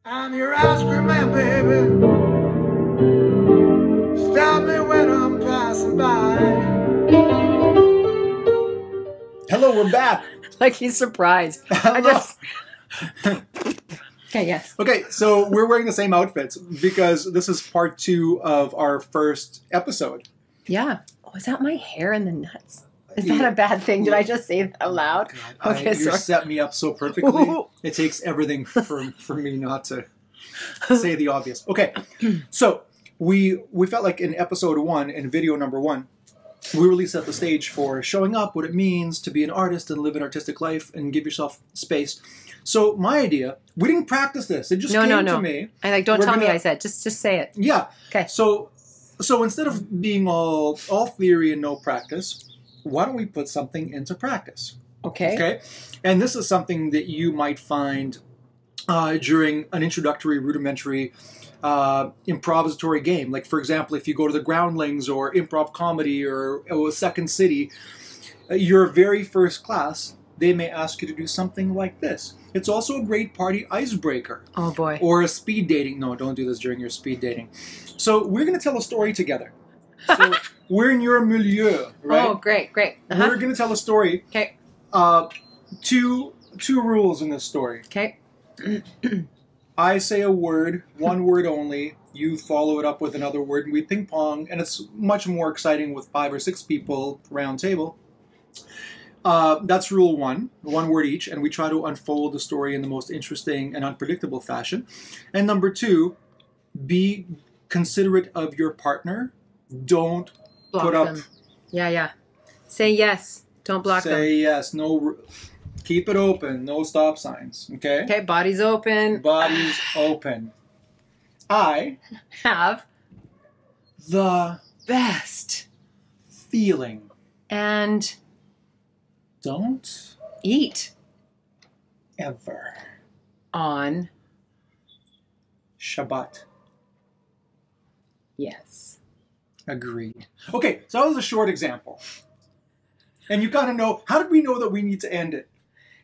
I'm your ice cream man, baby. Stop me when I'm passing by. Hello, we're back. Like he's surprised. Hello. Okay, yes. Okay, so we're wearing the same outfits because this is part 2 of our first episode. Yeah. Oh, is that my hair in the nuts? Is that a bad thing? Did I just say that out loud? God, you set me up so perfectly. It takes everything for me not to say the obvious. Okay, so we felt like in episode 1, in video number 1, we really set the stage for showing up, what it means to be an artist and live an artistic life and give yourself space. So my idea, we didn't practice this. It just came to me. I like, don't tell me I said. Just say it. Yeah. Okay. So instead of being all theory and no practice, why don't we put something into practice? Okay. Okay. And this is something that you might find during an introductory, rudimentary, improvisatory game. Like, for example, if you go to the Groundlings or improv comedy or Second City, your very first class, they may ask you to do something like this. It's also a great party icebreaker. Oh, boy. Or a speed dating. No, don't do this during your speed dating. So we're going to tell a story together. So we're in your milieu, right? Oh, great. We're going to tell a story. Okay. Two rules in this story. Okay. I say a word, one word only. You follow it up with another word, and we ping pong. And it's much more exciting with 5 or 6 people round table. That's rule 1, one word each, and we try to unfold the story in the most interesting and unpredictable fashion. And number 2, be considerate of your partner. Don't block put up. Them. Yeah. Say yes. Don't block them. Say yes. No. Keep it open. No stop signs. Okay. Okay. Body's open. Body's open. I have the best feeling. And don't eat ever on Shabbat. Yes. Agreed. Okay, so that was a short example. And you gotta know, how did we know that we need to end it?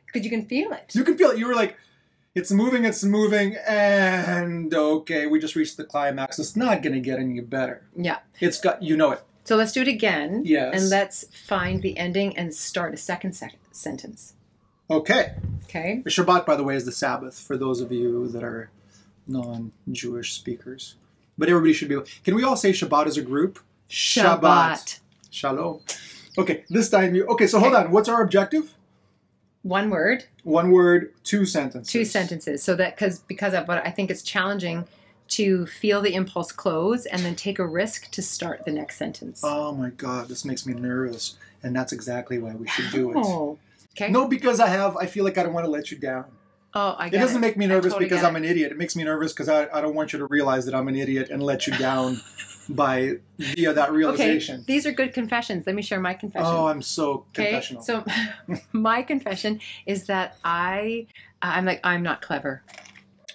Because you can feel it. You can feel it. You were like, it's moving, and okay, we just reached the climax. It's not gonna get any better. Yeah. It's got, you know it. So let's do it again. Yes. And let's find the ending and start a second sentence. Okay. Okay. Shabbat, by the way, is the Sabbath for those of you that are non-Jewish speakers. But everybody should be able... Can we all say Shabbat as a group? Shabbat. Shalom. Okay, this time you... Okay, so hold on. What's our objective? One word. One word, 2 sentences. 2 sentences. So that because of what I think it's challenging to feel the impulse close and then take a risk to start the next sentence. Oh my God, this makes me nervous. And that's exactly why we should do it. Oh, okay. No, because I feel like I don't want to let you down. Oh, I get it. It doesn't make me nervous totally because I'm an idiot. It makes me nervous because I don't want you to realize that I'm an idiot and let you down via that realization. Okay, these are good confessions. Let me share my confession. Oh, I'm so confessional. So my confession is that I'm not clever.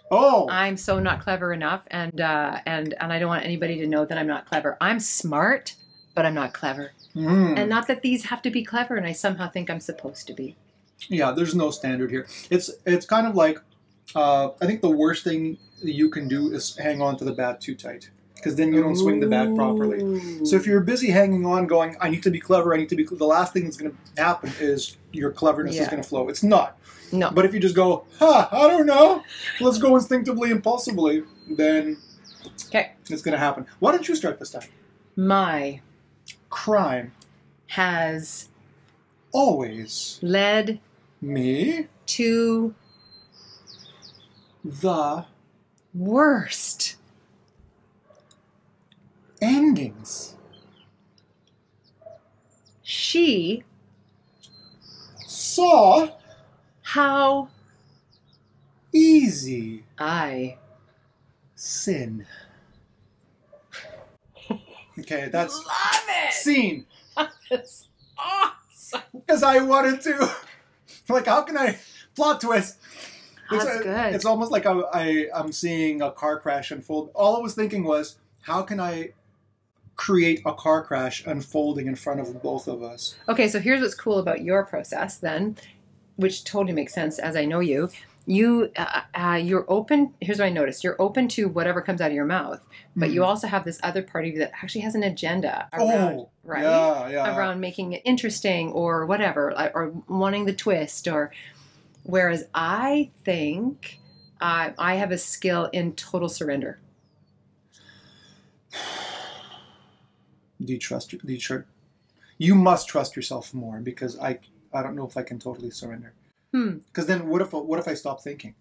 Oh, I'm so not clever enough, and I don't want anybody to know that I'm not clever. I'm smart, but I'm not clever. And not that these have to be clever, and I somehow think I'm supposed to be. Yeah, there's no standard here. It's kind of like, I think the worst thing you can do is hang on to the bat too tight. Because then you don't swing the bat properly. So if you're busy hanging on going, I need to be clever, the last thing that's going to happen is your cleverness is going to flow. It's not. No. But if you just go, I don't know, let's go instinctively, impulsively, then it's going to happen. Why don't you start this time? My crime has always led me to the worst endings. She saw how easy I sin. Okay, that's love it. Scene. That's awesome. Because I wanted to. Like, how can I plot twist? That's good. It's almost like I'm seeing a car crash unfold. All I was thinking was, how can I create a car crash unfolding in front of both of us? Okay, so here's what's cool about your process then, which totally makes sense as I know you, you're open. Here's what I noticed: you're open to whatever comes out of your mouth, but you also have this other part of you that actually has an agenda around, right? Around making it interesting or whatever, or wanting the twist, or whereas I think I have a skill in total surrender. Do you trust? You must trust yourself more, because I don't know if I can totally surrender. Because then what if I stop thinking?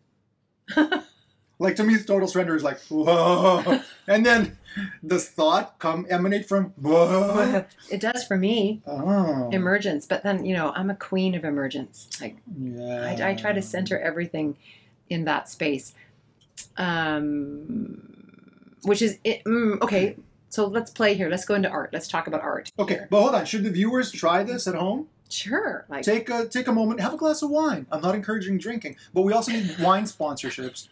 Like, to me, total surrender is like, whoa. And then does thought emanate from whoa? It does for me. Oh. Emergence. But then, I'm a queen of emergence. Like, yeah. I try to center everything in that space. Which is, okay, so let's play here. Let's go into art. Let's talk about art. Okay, but hold on. Should the viewers try this at home? Sure. Like, take a moment, have a glass of wine. I'm not encouraging drinking, but we also need wine sponsorships.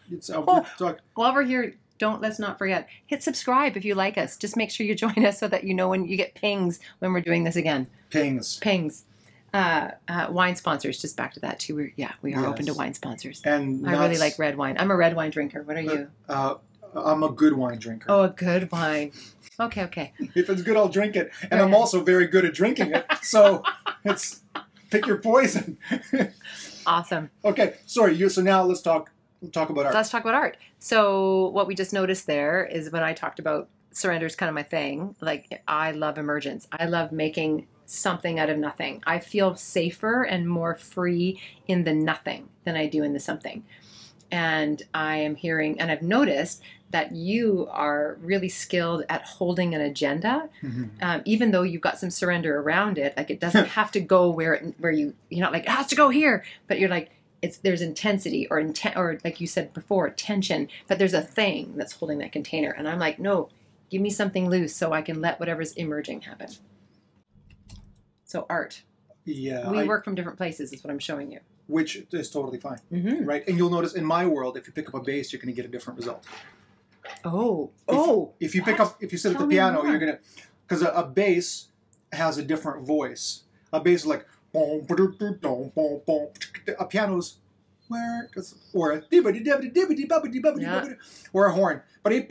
While we're here, let's not forget, hit subscribe if you like us. Just make sure you join us so that you know when you get pings when we're doing this again. Pings. Wine sponsors. Just back to that too. We are open to wine sponsors. And I really like red wine. I'm a red wine drinker. What are you? I'm a good wine drinker. Oh, a good wine. Okay. If it's good, I'll drink it. And I'm also very good at drinking it. So it's pick your poison. Awesome. Okay, sorry. So now let's talk about art. Let's talk about art. So what we just noticed there is when I talked about surrender is kind of my thing. Like, I love emergence. I love making something out of nothing. I feel safer and more free in the nothing than I do in the something. And I am hearing, and I've noticed that you are really skilled at holding an agenda, even though you've got some surrender around it. Like, it doesn't have to go where you're not like, it has to go here, but you're like, there's intensity or like you said before, tension, but there's a thing that's holding that container. And I'm like, no, give me something loose so I can let whatever's emerging happen. So art. Yeah. We work from different places is what I'm showing you. Which is totally fine, right? And you'll notice in my world, if you pick up a bass, you're going to get a different result. If you sit at the piano, you're going to, because a bass has a different voice. A bass is like, a piano's or a or a horn. You're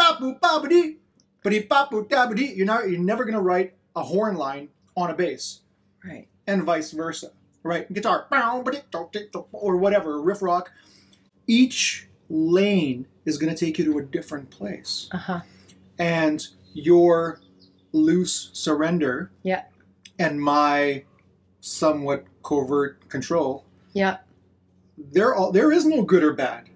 never going to write a horn line on a bass, right? And vice versa. Right, guitar, or whatever, riff rock. Each lane is going to take you to a different place. And your loose surrender and my somewhat covert control, there is no good or bad.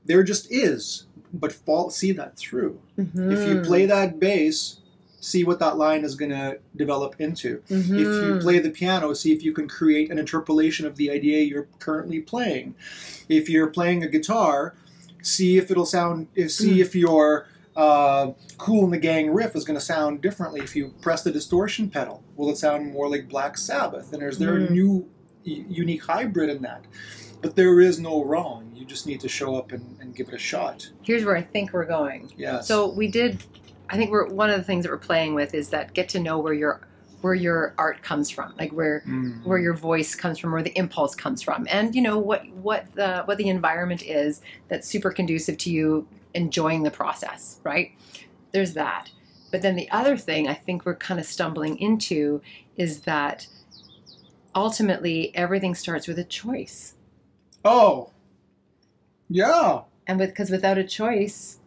There just is. But see that through. If you play that bass, see what that line is going to develop into. If you play the piano, see if you can create an interpolation of the idea you're currently playing. If you're playing a guitar, see if it'll sound. See if your Cool in the Gang riff is going to sound differently if you press the distortion pedal. Will it sound more like Black Sabbath? And is there a new, unique hybrid in that? But there is no wrong. You just need to show up and give it a shot. Here's where I think we're going. Yes. So I think one of the things that we're playing with is that get to know where your art comes from, like where your voice comes from, where the impulse comes from, and what the environment is that's super conducive to you enjoying the process, right? There's that. But then the other thing I think we're kind of stumbling into is that ultimately everything starts with a choice. Oh, yeah. And because without a choice,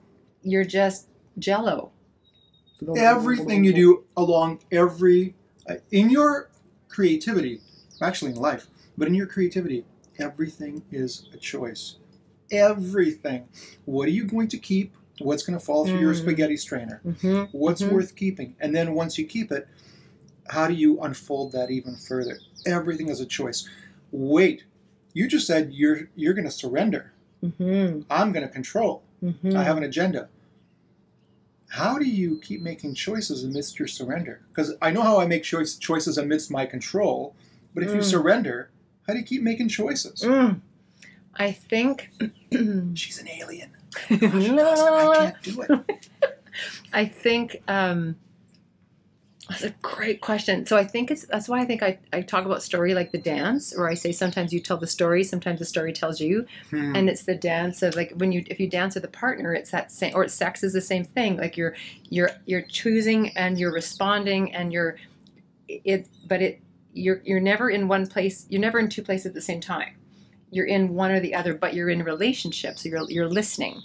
you're just jello. Everything you do in your creativity, actually in life, but in your creativity, everything is a choice. Everything. What are you going to keep? What's going to fall through your spaghetti strainer? What's worth keeping? And then once you keep it, how do you unfold that even further? Everything is a choice. Wait, you just said you're going to surrender. I'm going to control. I have an agenda. How do you keep making choices amidst your surrender? Because I know how I make choices amidst my control, but if you surrender, how do you keep making choices? I think... She's an alien. Gosh, I can't do it. I think That's a great question. So that's why I think I talk about story like the dance, or I say sometimes you tell the story, sometimes the story tells you. And it's the dance of like if you dance with a partner, it's that same, or sex is the same thing. Like you're choosing and you're responding and you're never in one place, you're never in two places at the same time. You're in one or the other, but you're in a relationship, so you're listening.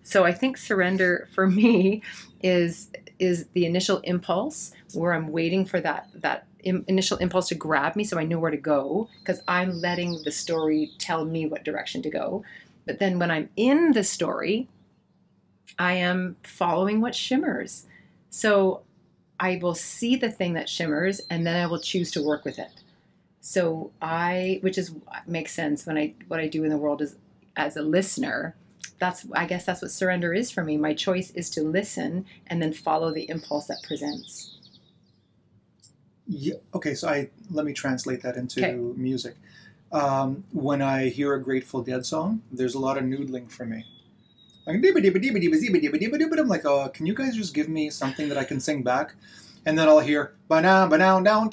So I think surrender for me is the initial impulse where I'm waiting for that initial impulse to grab me so I know where to go, because I'm letting the story tell me what direction to go. But then when I'm in the story, I am following what shimmers. So I will see the thing that shimmers and then I will choose to work with it. So which makes sense when what I do in the world is as a listener. I guess that's what surrender is for me. My choice is to listen and then follow the impulse that presents. Yeah. Okay, so let me translate that into music. When I hear a Grateful Dead song, there's a lot of noodling for me. I'm like, oh, can you guys just give me something that I can sing back? And then I'll hear ba-na, ba-na, down,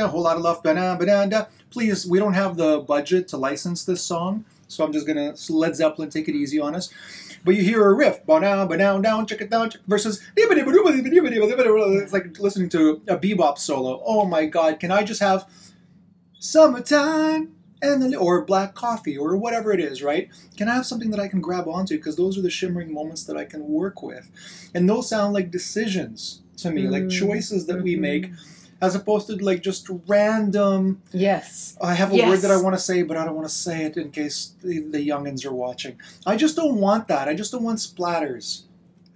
whole lot of love, ba-na, ba-na. Please, we don't have the budget to license this song. So I'm just going to Led Zeppelin, take it easy on us. But you hear a riff, down, versus it's like listening to a bebop solo. Oh my God, can I just have summertime or black coffee or whatever it is, right? Can I have something that I can grab onto? Because those are the shimmering moments that I can work with. And those sound like decisions to me, like choices that we make, as opposed to like just random. Yes. I have a word that I want to say, but I don't want to say it in case the youngins are watching. I just don't want that. I just don't want splatters.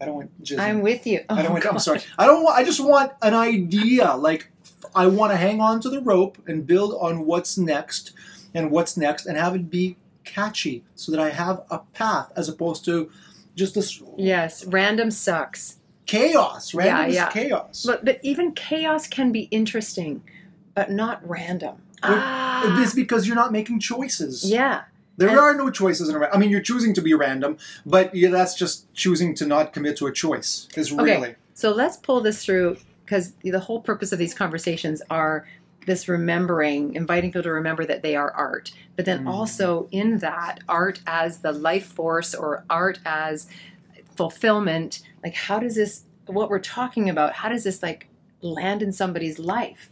I don't want jizzing. I'm with you. I'm sorry. I just want an idea. Like I want to hang on to the rope and build on what's next and have it be catchy so that I have a path as opposed to just this. Yes. Random sucks. Chaos. Random is chaos. But even chaos can be interesting, but not random. It's because you're not making choices. Yeah. There are no choices in a I mean, you're choosing to be random, but that's just choosing to not commit to a choice. Okay, so let's pull this through, because the whole purpose of these conversations are this remembering, inviting people to remember that they are art, but then also in that, art as the life force or art as fulfillment. Like, how does this, what we're talking about, how does this like land in somebody's life?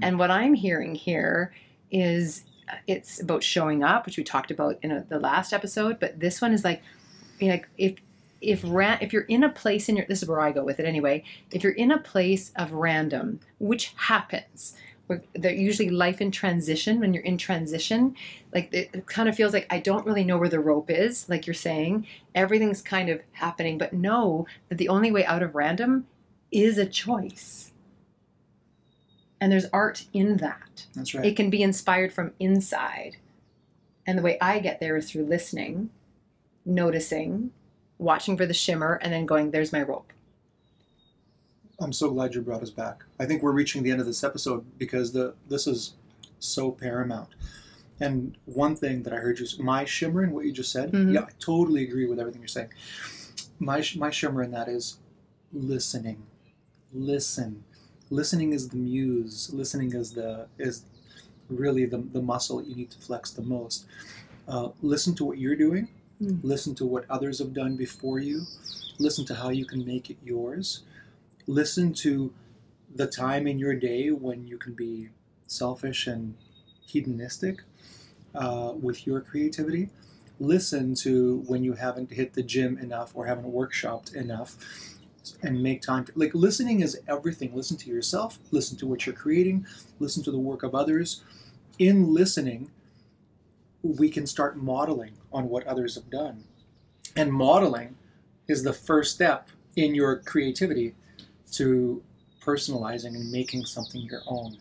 And what I'm hearing here is it's about showing up, which we talked about in the last episode, but this one is like if you're in a place this is where I go with it anyway, if you're in a place of random, which happens, they're usually life in transition. When you're in transition, like it kind of feels like I don't really know where the rope is, like you're saying, everything's kind of happening, but know that the only way out of random is a choice. And there's art in that. That's right. It can be inspired from inside. And the way I get there is through listening, noticing, watching for the shimmer, and then going, there's my rope. I'm so glad you brought us back. I think we're reaching the end of this episode because this is so paramount. And one thing that I heard my shimmer in what you just said, yeah, I totally agree with everything you're saying. My shimmer in that is listening. Listen. Listening is the muse. Listening is really the muscle that you need to flex the most. Listen to what you're doing. Listen to what others have done before you. Listen to how you can make it yours. Listen to the time in your day when you can be selfish and hedonistic with your creativity. Listen to when you haven't hit the gym enough or haven't workshopped enough. And make time. Like, listening is everything. Listen to yourself. Listen to what you're creating. Listen to the work of others. In listening, we can start modeling on what others have done. And modeling is the first step in your creativity to personalizing and making something your own.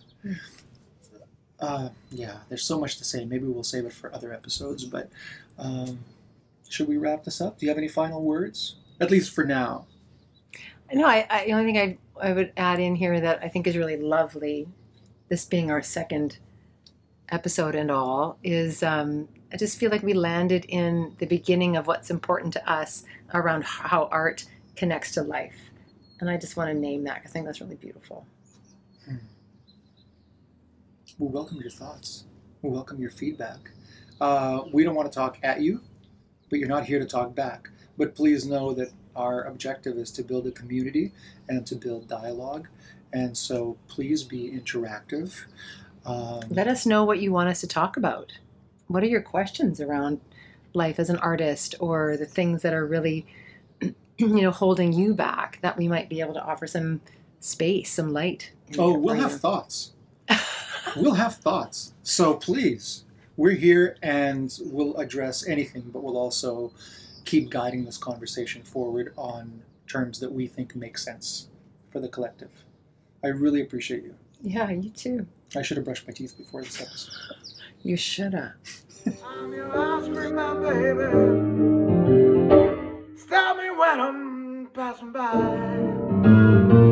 Yeah, there's so much to say. Maybe we'll save it for other episodes. But should we wrap this up? Do you have any final words? At least for now. No, the only thing I would add in here that I think is really lovely, this being our second episode and all, is I just feel like we landed in the beginning of what's important to us around how art connects to life. And I just want to name that because I think that's really beautiful. We welcome your thoughts. We welcome your feedback. We don't want to talk at you, but you're not here to talk back. But please know that our objective is to build a community and to build dialogue. And so please be interactive. Let us know what you want us to talk about. What are your questions around life as an artist, or the things that are really, holding you back, that we might be able to offer some space, some light? Oh, we'll have thoughts. We'll have thoughts. So please, we're here and we'll address anything, but we'll also keep guiding this conversation forward on terms that we think make sense for the collective. I really appreciate you. Yeah, you too. I should have brushed my teeth before this episode. You should have. I'm your ice cream, my baby. Stop me when I'm passing by.